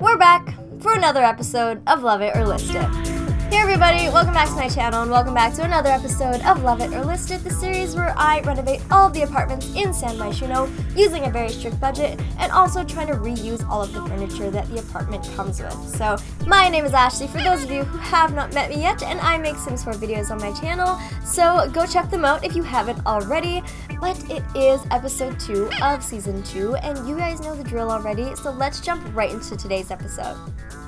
We're back for another episode of Love It or List It. Hey everybody, welcome back to my channel and welcome back to another episode of Love It or List It, the series where I renovate all of the apartments in San Myshuno using a very strict budget and also trying to reuse all of the furniture that the apartment comes with. So, my name is Ashley, for those of you who have not met me yet, and I make Sims 4 videos on my channel, so go check them out if you haven't already. But it is episode 2 of season 2, and you guys know the drill already, so let's jump right into today's episode.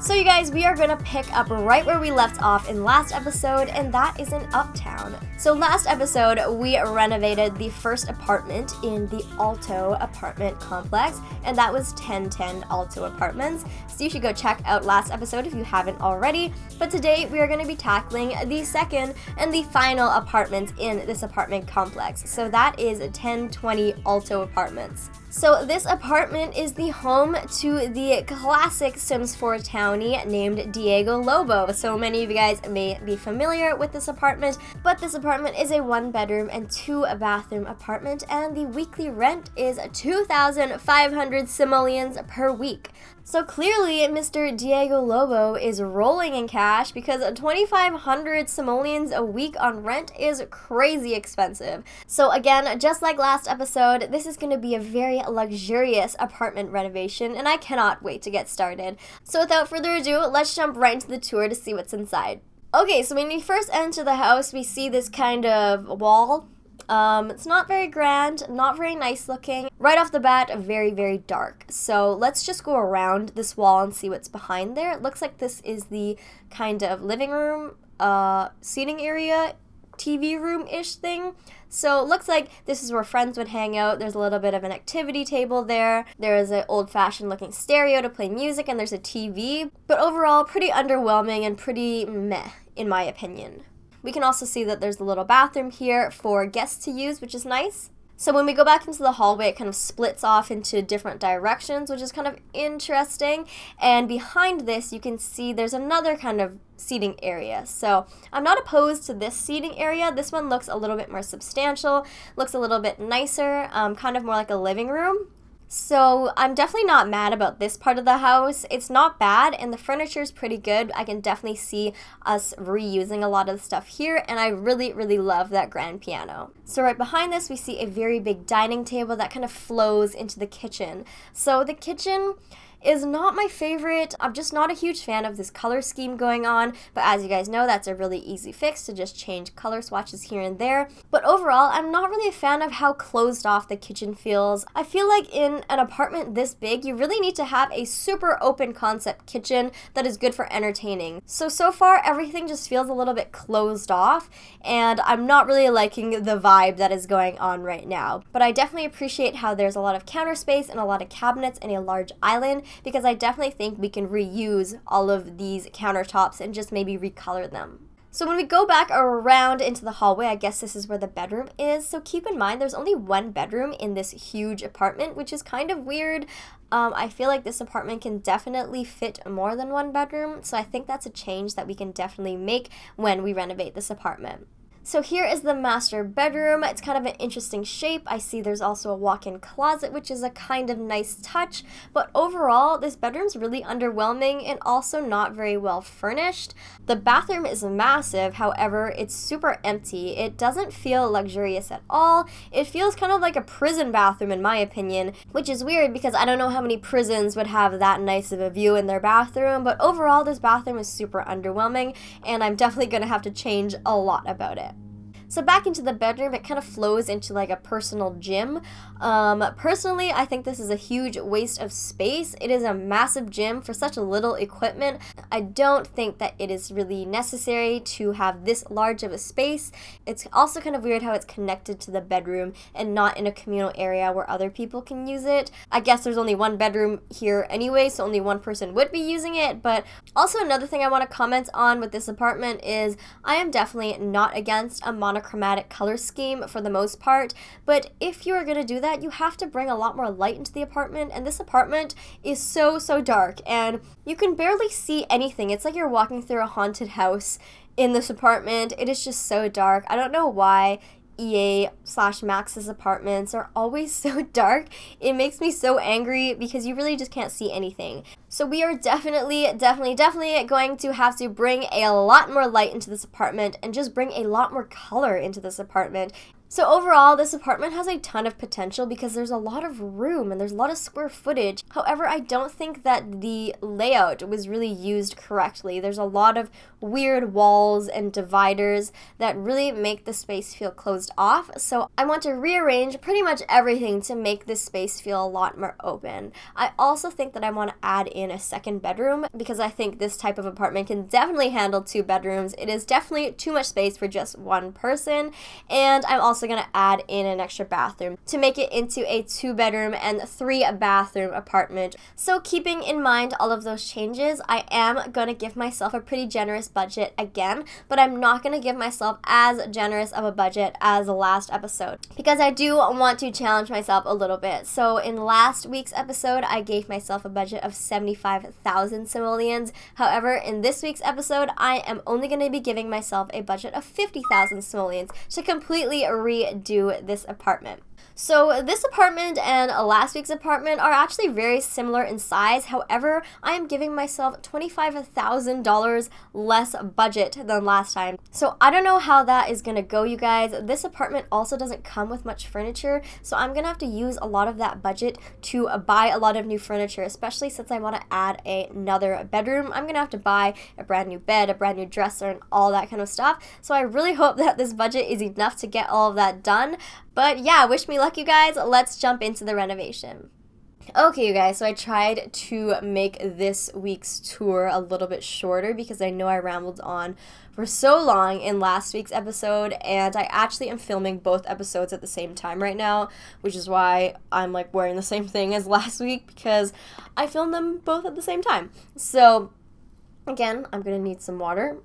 So you guys, we are going to pick up right where we left off in last episode, and that is in Uptown. So last episode, we renovated the first apartment in the Alto apartment complex, and that was 1010 Alto Apartments. So you should go check out last episode if you haven't already. But today, we are going to be tackling the second and the final apartment in this apartment complex. So that is 1020 Alto Apartments. So this apartment is the home to the classic Sims 4 townie named Diego Lobo. So many of you guys may be familiar with this apartment, but this apartment is a 1-bedroom and 2-bathroom apartment, and the weekly rent is 2,500 simoleons per week. So clearly, Mr. Diego Lobo is rolling in cash because 2,500 simoleons a week on rent is crazy expensive. So again, just like last episode, this is going to be a very luxurious apartment renovation, and I cannot wait to get started. So without further ado, let's jump right into the tour to see what's inside. Okay, so when we first enter the house, we see this kind of wall. It's not very grand, not very nice looking. Right off the bat, very, very dark. So let's just go around this wall and see what's behind there. It looks like this is the kind of living room, seating area, TV room-ish thing. So it looks like this is where friends would hang out. There's a little bit of an activity table there. There is an old-fashioned looking stereo to play music, and there's a TV. But overall, pretty underwhelming and pretty meh, in my opinion. We can also see that there's a little bathroom here for guests to use, which is nice. So when we go back into the hallway, it kind of splits off into different directions, which is kind of interesting. And behind this, you can see there's another kind of seating area. So I'm not opposed to this seating area. This one looks a little bit more substantial, looks a little bit nicer, kind of more like a living room. So I'm definitely not mad about this part of the house. It's not bad, and the furniture is pretty good. I can definitely see us reusing a lot of the stuff here, and I really, really love that grand piano. So right behind this, we see a very big dining table that kind of flows into the kitchen. So the kitchen is not my favorite. I'm just not a huge fan of this color scheme going on, but as you guys know, that's a really easy fix to just change color swatches here and there. But overall, I'm not really a fan of how closed off the kitchen feels. I feel like in an apartment this big, you really need to have a super open concept kitchen that is good for entertaining. So far, everything just feels a little bit closed off, and I'm not really liking the vibe that is going on right now. But I definitely appreciate how there's a lot of counter space and a lot of cabinets and a large island, because I definitely think we can reuse all of these countertops and just maybe recolor them. So when we go back around into the hallway, I guess this is where the bedroom is. So keep in mind, there's only one bedroom in this huge apartment, which is kind of weird. I feel like this apartment can definitely fit more than one bedroom, so I think that's a change that we can definitely make when we renovate this apartment. So here is the master bedroom. It's kind of an interesting shape. I see there's also a walk-in closet, which is a kind of nice touch. But overall, this bedroom's really underwhelming and also not very well furnished. The bathroom is massive, however, it's super empty. It doesn't feel luxurious at all. It feels kind of like a prison bathroom in my opinion, which is weird because I don't know how many prisons would have that nice of a view in their bathroom. But overall, this bathroom is super underwhelming, and I'm definitely going to have to change a lot about it. So back into the bedroom, it kind of flows into like a personal gym. Personally, I think this is a huge waste of space. It is a massive gym for such a little equipment. I don't think that it is really necessary to have this large of a space. It's also kind of weird how it's connected to the bedroom and not in a communal area where other people can use it. I guess there's only one bedroom here anyway, so only one person would be using it. But also another thing I want to comment on with this apartment is I am definitely not against a monochromatic color scheme for the most part, but if you are going to do that, you have to bring a lot more light into the apartment, and this apartment is so dark, and you can barely see anything. It's like you're walking through a haunted house in this apartment. It is just so dark. I don't know why EA/Max's apartments are always so dark. It makes me so angry because you really just can't see anything. So we are definitely going to have to bring a lot more light into this apartment and just bring a lot more color into this apartment. So overall, this apartment has a ton of potential because there's a lot of room and there's a lot of square footage. However, I don't think that the layout was really used correctly. There's a lot of weird walls and dividers that really make the space feel closed off. So I want to rearrange pretty much everything to make this space feel a lot more open. I also think that I want to add in a second bedroom because I think this type of apartment can definitely handle 2 bedrooms. It is definitely too much space for just one person. And I'm also going to add in an extra bathroom to make it into a 2-bedroom and 3-bathroom apartment. So keeping in mind all of those changes, I am going to give myself a pretty generous budget again, but I'm not going to give myself as generous of a budget as the last episode because I do want to challenge myself a little bit. So in last week's episode, I gave myself a budget of 75,000 simoleons. However, in this week's episode, I am only going to be giving myself a budget of 50,000 simoleons to completely redo this apartment. So this apartment and last week's apartment are actually very similar in size. However, I am giving myself $25,000 less budget than last time. So I don't know how that is going to go, you guys. This apartment also doesn't come with much furniture, so I'm going to have to use a lot of that budget to buy a lot of new furniture, especially since I want to add another bedroom. I'm going to have to buy a brand new bed, a brand new dresser, and all that kind of stuff. So I really hope that this budget is enough to get all of that done. But yeah, wish me luck, you guys. Let's jump into the renovation. Okay, you guys, so I tried to make this week's tour a little bit shorter because I know I rambled on for so long in last week's episode, and I actually am filming both episodes at the same time right now, which is why I'm like wearing the same thing as last week because I filmed them both at the same time. So again, I'm gonna need some water.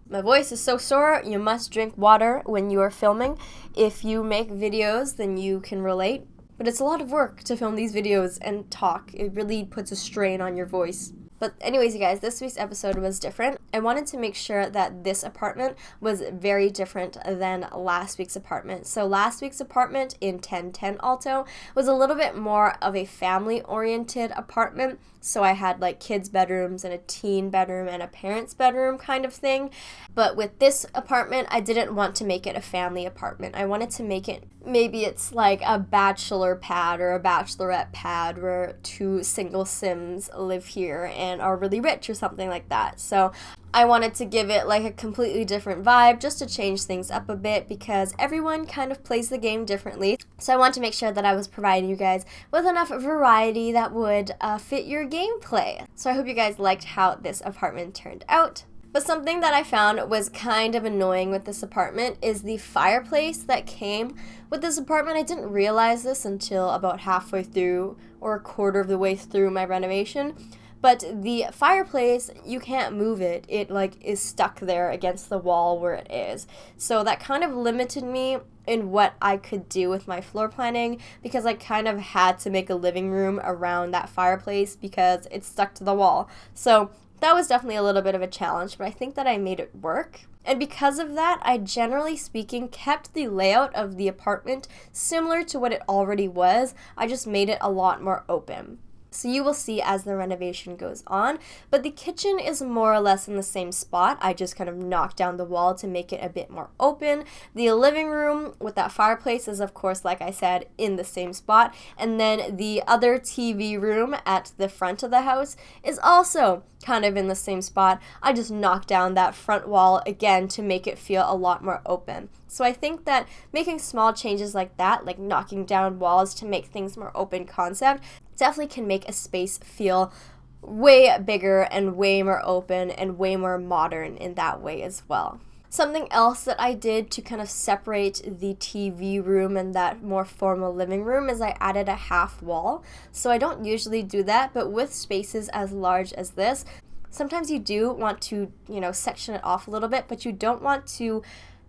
My voice is so sore, you must drink water when you are filming. If you make videos, then you can relate. But it's a lot of work to film these videos and talk. It really puts a strain on your voice. But anyways, you guys, this week's episode was different. I wanted to make sure that this apartment was very different than last week's apartment. So last week's apartment in 1010 Alto was a little bit more of a family-oriented apartment. So I had like kids' bedrooms and a teen bedroom and a parents' bedroom kind of thing. But with this apartment, I didn't want to make it a family apartment. I wanted to make it, maybe it's like a bachelor pad or a bachelorette pad where 2 single sims live here and are really rich or something like that. So I wanted to give it like a completely different vibe just to change things up a bit because everyone kind of plays the game differently. So I want to make sure that I was providing you guys with enough variety that would fit your gameplay. So I hope you guys liked how this apartment turned out. But something that I found was kind of annoying with this apartment is the fireplace that came with this apartment. I didn't realize this until about halfway through or a quarter of the way through my renovation. But the fireplace, you can't move it. It like is stuck there against the wall where it is. So that kind of limited me in what I could do with my floor planning because I kind of had to make a living room around that fireplace because it's stuck to the wall. So that was definitely a little bit of a challenge, but I think that I made it work. And because of that, I generally speaking kept the layout of the apartment similar to what it already was. I just made it a lot more open. So you will see as the renovation goes on, but the kitchen is more or less in the same spot. I just kind of knocked down the wall to make it a bit more open. The living room with that fireplace is, of course, like I said, in the same spot. And then the other TV room at the front of the house is also kind of in the same spot. I just knocked down that front wall again to make it feel a lot more open. So I think that making small changes like that, like knocking down walls to make things more open concept, definitely can make a space feel way bigger and way more open and way more modern in that way as well. Something else that I did to kind of separate the TV room and that more formal living room is I added a half wall. So I don't usually do that, but with spaces as large as this, sometimes you do want to, section it off a little bit, but you don't want to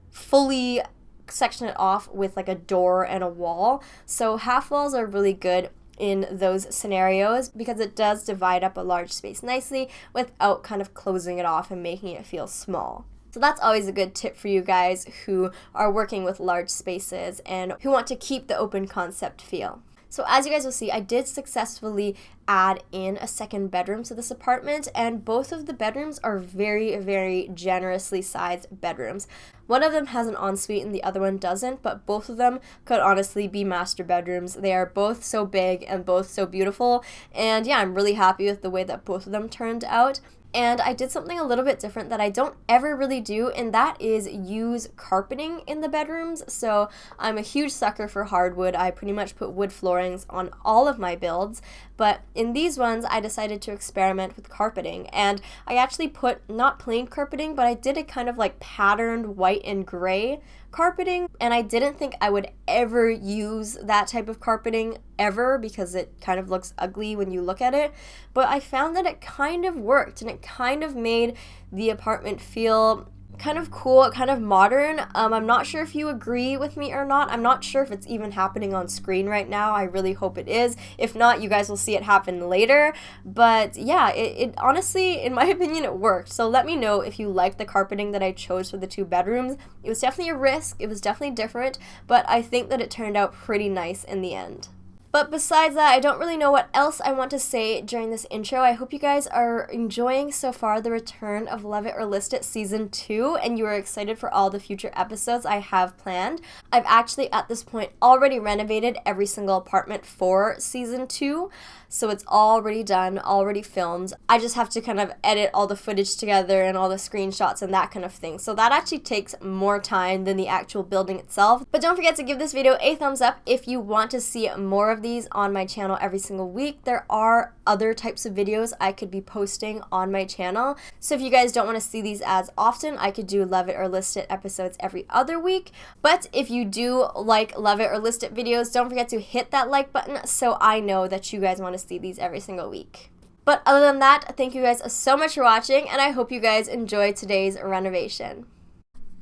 fully section it off with like a door and a wall. So half walls are really good in those scenarios because it does divide up a large space nicely without kind of closing it off and making it feel small. So that's always a good tip for you guys who are working with large spaces and who want to keep the open concept feel. So as you guys will see, I did successfully add in a second bedroom to this apartment, and both of the bedrooms are very, very generously sized bedrooms. One of them has an ensuite and the other one doesn't, but both of them could honestly be master bedrooms. They are both so big and both so beautiful, and yeah, I'm really happy with the way that both of them turned out. And I did something a little bit different that I don't ever really do, and that is use carpeting in the bedrooms. So I'm a huge sucker for hardwood. I pretty much put wood floorings on all of my builds, but in these ones I decided to experiment with carpeting, and I actually put not plain carpeting, but I did a kind of like patterned white and gray carpeting, and I didn't think I would ever use that type of carpeting ever because it kind of looks ugly when you look at it, but I found that it kind of worked, and it kind of made the apartment feel kind of cool, kind of modern. I'm not sure if you agree with me or not. I'm not sure if it's even happening on screen right now. I really hope it is. If not, you guys will see it happen later. But yeah, it honestly, in my opinion, it worked. So let me know if you liked the carpeting that I chose for the 2 bedrooms. It was definitely a risk. It was definitely different, but I think that it turned out pretty nice in the end. But besides that, I don't really know what else I want to say during this intro. I hope you guys are enjoying so far the return of Love It or List It Season 2, and you are excited for all the future episodes I have planned. I've actually, at this point, already renovated every single apartment for Season 2, so it's already done, already filmed. I just have to kind of edit all the footage together and all the screenshots and that kind of thing. So that actually takes more time than the actual building itself. But don't forget to give this video a thumbs up if you want to see more of these on my channel every single week. There are other types of videos I could be posting on my channel. So if you guys don't want to see these as often, I could do Love It or List It episodes every other week. But if you do like Love It or List It videos, don't forget to hit that like button so I know that you guys want to see these every single week. But other than that, thank you guys so much for watching, and I hope you guys enjoyed today's renovation.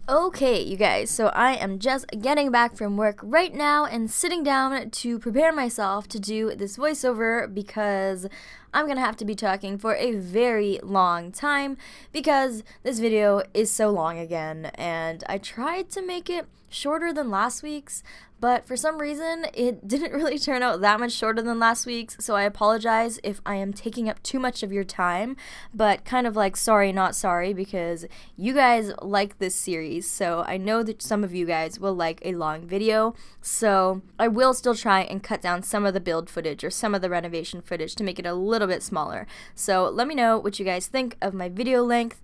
Okay, you guys, so I am just getting back from work right now and sitting down to prepare myself to do this voiceover because I'm gonna have to be talking for a very long time because this video is so long again, and I tried to make it shorter than last week's, but for some reason it didn't really turn out that much shorter than last week's, so I apologize if I am taking up too much of your time, but kind of like sorry not sorry because you guys like this series, so I know that some of you guys will like a long video, so I will still try and cut down some of the build footage or some of the renovation footage to make it a little bit smaller. So let me know what you guys think of my video length.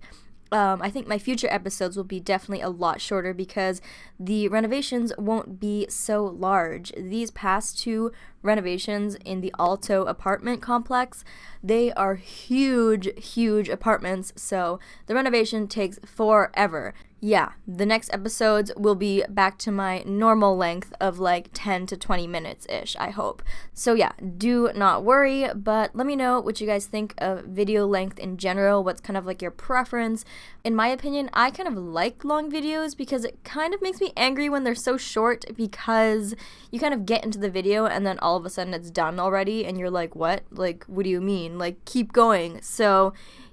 I think my future episodes will be definitely a lot shorter because the renovations won't be so large. These past 2 renovations in the Alto apartment complex, they are huge apartments, so the renovation takes forever. Yeah, the next episodes will be back to my normal length of like 10 to 20 minutes-ish, I hope. So yeah, do not worry, but let me know what you guys think of video length in general, what's kind of like your preference. In my opinion, I kind of like long videos because it kind of makes me angry when they're so short because you kind of get into the video and then all of a sudden it's done already and you're like, what? Like, what do you mean? Like, keep going. So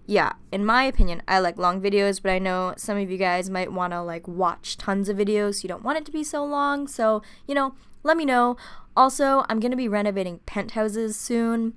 yeah, in my opinion, I like long videos, but I know some of you guys might want to like watch tons of videos, so you don't want it to be so long, so, you know, let me know. Also, I'm going to be renovating penthouses soon,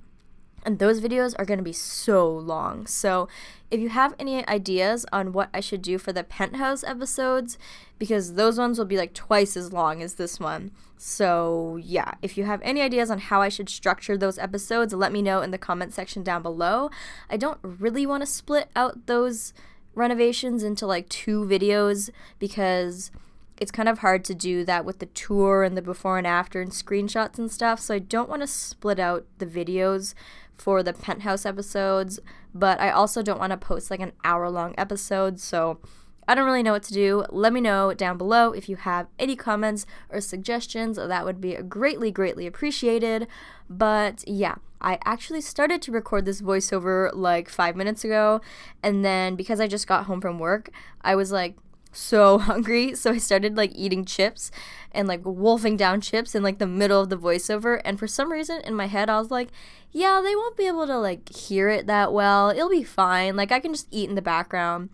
and those videos are going to be so long, so if you have any ideas on what I should do for the penthouse episodes, because those ones will be like twice as long as this one. So yeah, if you have any ideas on how I should structure those episodes, let me know in the comment section down below. I don't really want to split out those renovations into like 2 videos because it's kind of hard to do that with the tour and the before and after and screenshots and stuff, so I don't want to split out the videos for the penthouse episodes, but I also don't want to post like an hour-long episode, so I don't really know what to do. Let me know down below if you have any comments or suggestions. That would be greatly appreciated. But yeah, I actually started to record this voiceover like 5 minutes ago, and then because I just got home from work, I was like so hungry, so I started like eating chips and like wolfing down chips in like the middle of the voiceover, and for some reason in my head I was like, yeah, they won't be able to like hear it that well, it'll be fine, like I can just eat in the background.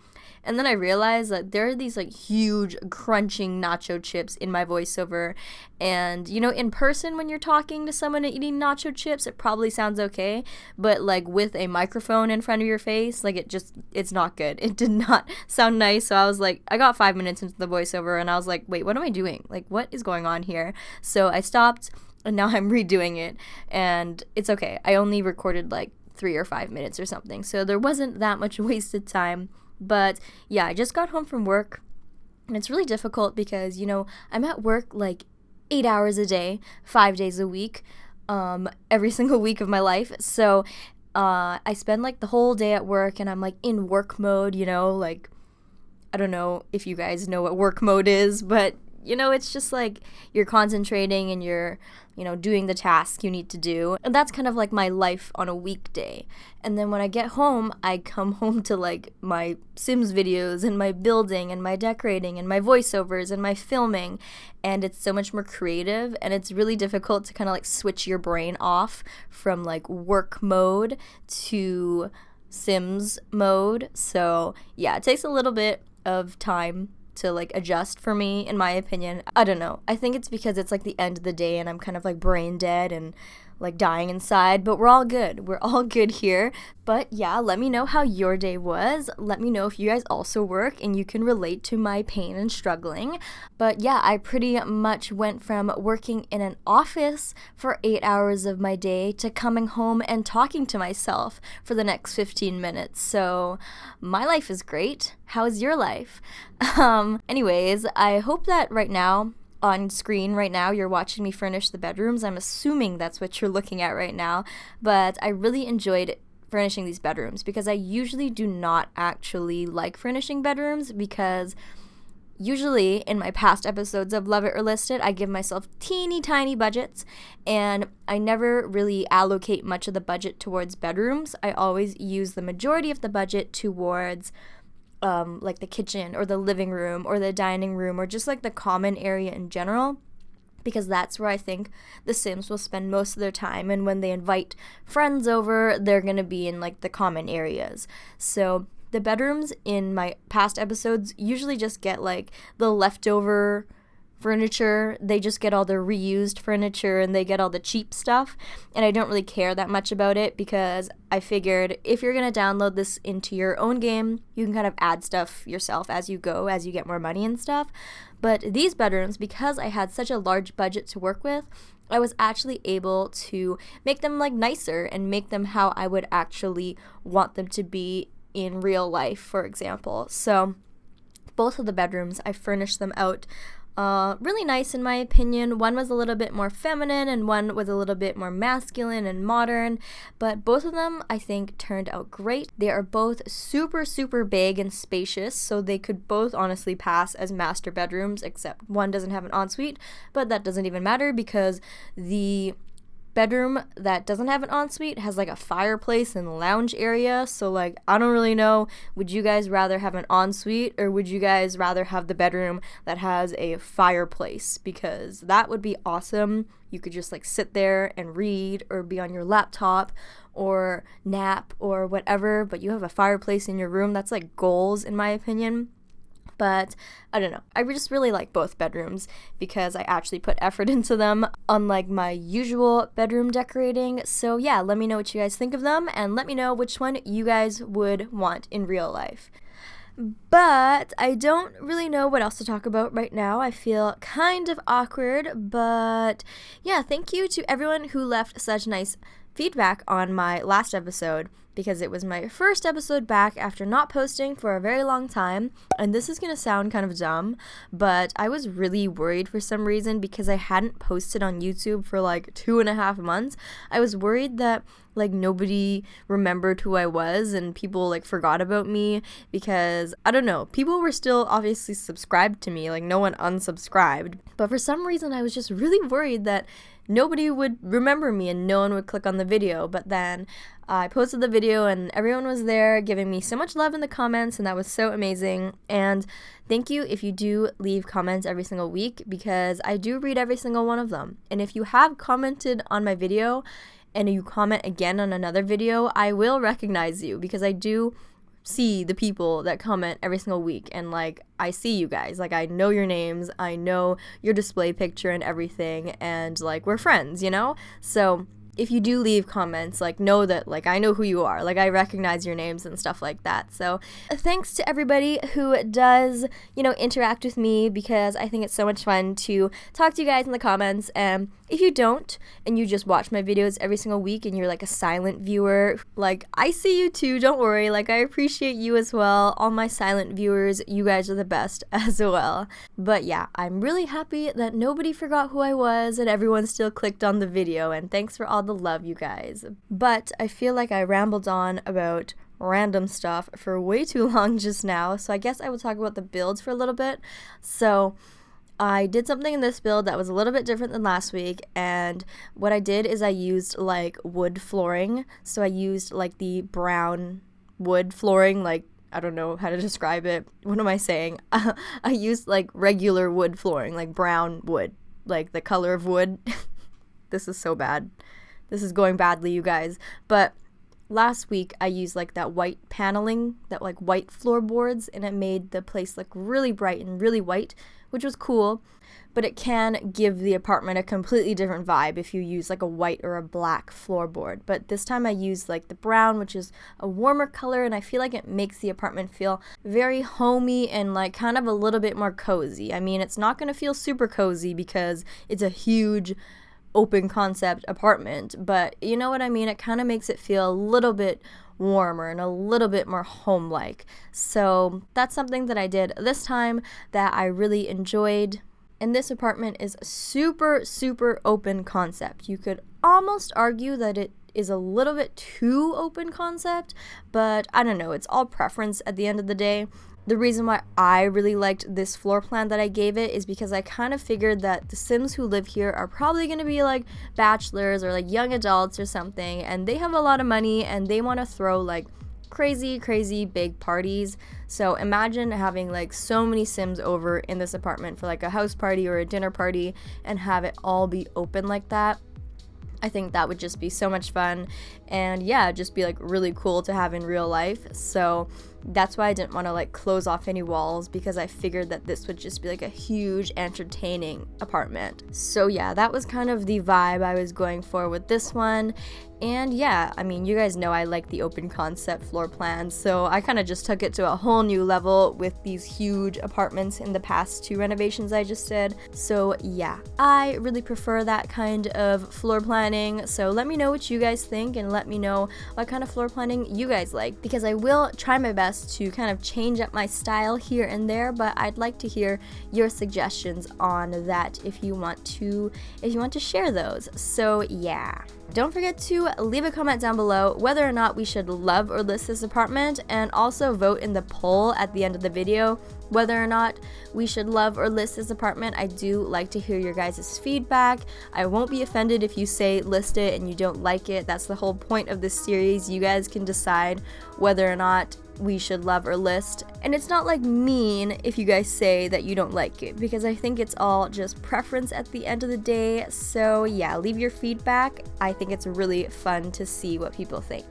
And then I realized that there are these like huge crunching nacho chips in my voiceover. And, you know, in person when you're talking to someone and eating nacho chips, it probably sounds okay. But like with a microphone in front of your face, like it's not good. It did not sound nice. So I was like, I got 5 minutes into the voiceover and I was like, wait, what am I doing? Like, what is going on here? So I stopped and now I'm redoing it. And it's okay. I only recorded like 3 or 5 minutes or something. So there wasn't that much wasted time. But yeah, I just got home from work and it's really difficult because, you know, I'm at work like 8 hours a day, 5 days a week, every single week of my life. So I spend like the whole day at work and I'm like in work mode, you know, like I don't know if you guys know what work mode is, but you know, it's just like you're concentrating and you're, you know, doing the task you need to do. And that's kind of like my life on a weekday. And then when I get home, I come home to like my Sims videos and my building and my decorating and my voiceovers and my filming. And it's so much more creative and it's really difficult to kind of like switch your brain off from like work mode to Sims mode. So yeah, it takes a little bit of time to like adjust for me, in my opinion. I don't know. I think it's because it's like the end of the day and I'm kind of like brain dead and like dying inside, but we're all good. We're all good here. But yeah, let me know how your day was. Let me know if you guys also work and you can relate to my pain and struggling. But yeah, I pretty much went from working in an office for 8 hours of my day to coming home and talking to myself for the next 15 minutes. So my life is great. How's your life? Anyways, I hope that right now on screen right now you're watching me furnish the bedrooms. I'm assuming that's what you're looking at right now, but I really enjoyed furnishing these bedrooms because I usually do not actually like furnishing bedrooms because usually in my past episodes of Love It or List It, I give myself teeny tiny budgets and I never really allocate much of the budget towards bedrooms. I always use the majority of the budget towards like the kitchen or the living room or the dining room or just like the common area in general, because that's where I think the Sims will spend most of their time, and when they invite friends over, they're gonna be in like the common areas. So the bedrooms in my past episodes usually just get like the leftover furniture. They just get all the reused furniture and they get all the cheap stuff, and I don't really care that much about it because I figured if you're gonna download this into your own game, you can kind of add stuff yourself as you go, as you get more money and stuff. But these bedrooms, because I had such a large budget to work with, I was actually able to make them like nicer and make them how I would actually want them to be in real life, for example. So both of the bedrooms, I furnished them out really nice in my opinion. One was a little bit more feminine and one was a little bit more masculine and modern, but both of them I think turned out great. They are both super big and spacious, so they could both honestly pass as master bedrooms, except one doesn't have an ensuite, but that doesn't even matter because the bedroom that doesn't have an ensuite has like a fireplace and lounge area. So like, I don't really know, would you guys rather have an ensuite or would you guys rather have the bedroom that has a fireplace? Because that would be awesome. You could just like sit there and read or be on your laptop or nap or whatever, but you have a fireplace in your room. That's like goals in my opinion. But I don't know. I just really like both bedrooms because I actually put effort into them, unlike my usual bedroom decorating. So yeah, let me know what you guys think of them and let me know which one you guys would want in real life. But I don't really know what else to talk about right now. I feel kind of awkward, but yeah, thank you to everyone who left such nice feedback on my last episode, because it was my first episode back after not posting for a very long time. And this is gonna sound kind of dumb, but I was really worried for some reason because I hadn't posted on YouTube for like 2.5 months. I was worried that like nobody remembered who I was and people like forgot about me, because I don't know, people were still obviously subscribed to me, like no one unsubscribed, but for some reason I was just really worried that nobody would remember me and no one would click on the video. But then I posted the video and everyone was there giving me so much love in the comments, and that was so amazing. And thank you if you do leave comments every single week, because I do read every single one of them. And if you have commented on my video and you comment again on another video, I will recognize you, because I do see the people that comment every single week, and like I see you guys, like I know your names, I know your display picture and everything, and like we're friends, you know? So if you do leave comments, like know that like I know who you are, like I recognize your names and stuff like that. So thanks to everybody who does, you know, interact with me, because I think it's so much fun to talk to you guys in the comments. And if you don't, and you just watch my videos every single week and you're like a silent viewer, like I see you too, don't worry, like I appreciate you as well. All my silent viewers, you guys are the best as well. But yeah, I'm really happy that nobody forgot who I was and everyone still clicked on the video, and thanks for all the love, you guys. But I feel like I rambled on about random stuff for way too long just now, so I guess I will talk about the builds for a little bit. So I did something in this build that was a little bit different than last week, and what I did is I used like wood flooring. So I used like the brown wood flooring, like I don't know how to describe it. What am I saying? I used like regular wood flooring, like brown wood, like the color of wood. This is so bad. This is going badly, you guys. But last week I used like that white paneling, that like white floorboards, and it made the place look really bright and really white, which was cool. But it can give the apartment a completely different vibe if you use like a white or a black floorboard. But this time I used like the brown, which is a warmer color, and I feel like it makes the apartment feel very homey and like kind of a little bit more cozy. I mean, it's not going to feel super cozy because it's a huge open concept apartment, but you know what I mean? It kind of makes it feel a little bit warmer and a little bit more home-like. So that's something that I did this time that I really enjoyed. And this apartment is super, super open concept. You could almost argue that it is a little bit too open concept, but I don't know, it's all preference at the end of the day. The reason why I really liked this floor plan that I gave it is because I kind of figured that the Sims who live here are probably going to be like bachelors or like young adults or something, and they have a lot of money and they want to throw like crazy big parties. So imagine having like so many Sims over in this apartment for like a house party or a dinner party and have it all be open like that. I think that would just be so much fun, and yeah, just be like really cool to have in real life. So that's why I didn't want to like close off any walls, because I figured that this would just be like a huge entertaining apartment. So yeah, that was kind of the vibe I was going for with this one. And yeah, I mean, you guys know I like the open concept floor plans, so I kind of just took it to a whole new level with these huge apartments in the past 2 renovations I just did. So yeah, I really prefer that kind of floor planning. So let me know what you guys think, and let me know what kind of floor planning you guys like, because I will try my best to kind of change up my style here and there, but I'd like to hear your suggestions on that if you want to share those. So yeah. Don't forget to leave a comment down below whether or not we should love or list this apartment, and also vote in the poll at the end of the video whether or not we should love or list this apartment. I do like to hear your guys' feedback. I won't be offended if you say list it and you don't like it. That's the whole point of this series. You guys can decide whether or not we should love or list, and it's not like mean if you guys say that you don't like it, because I think it's all just preference at the end of the day. So yeah, leave your feedback. I think it's really fun to see what people think.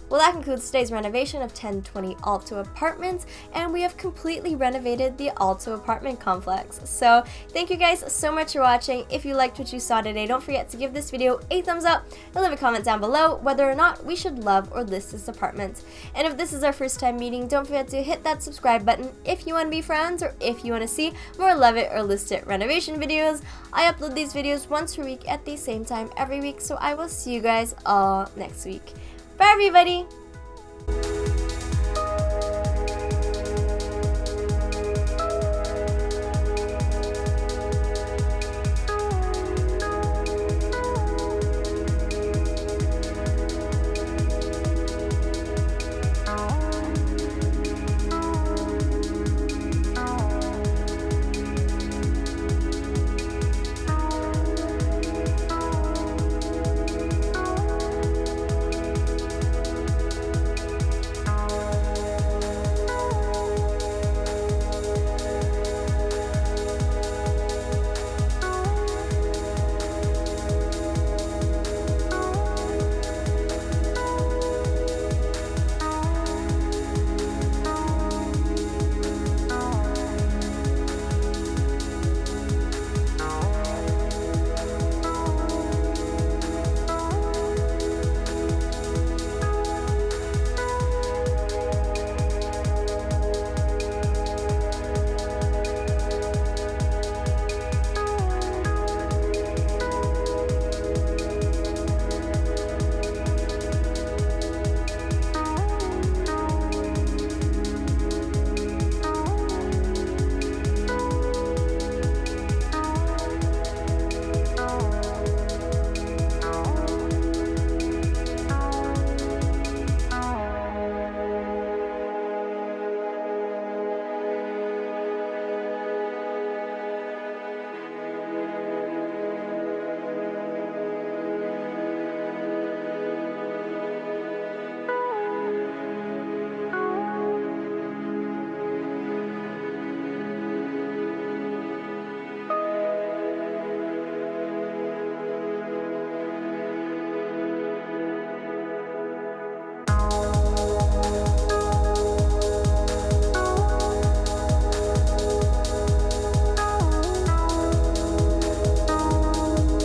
Well, that concludes today's renovation of 1020 Alto apartments, and we have completely renovated the Alto apartment complex. So thank you guys so much for watching. If you liked what you saw today, don't forget to give this video a thumbs up and leave a comment down below whether or not we should love or list this apartment. And if this is our first time meeting, don't forget to hit that subscribe button if you want to be friends, or if you want to see more Love It or List It renovation videos. I upload these videos once per week at the same time every week, so I will see you guys all next week. Bye everybody!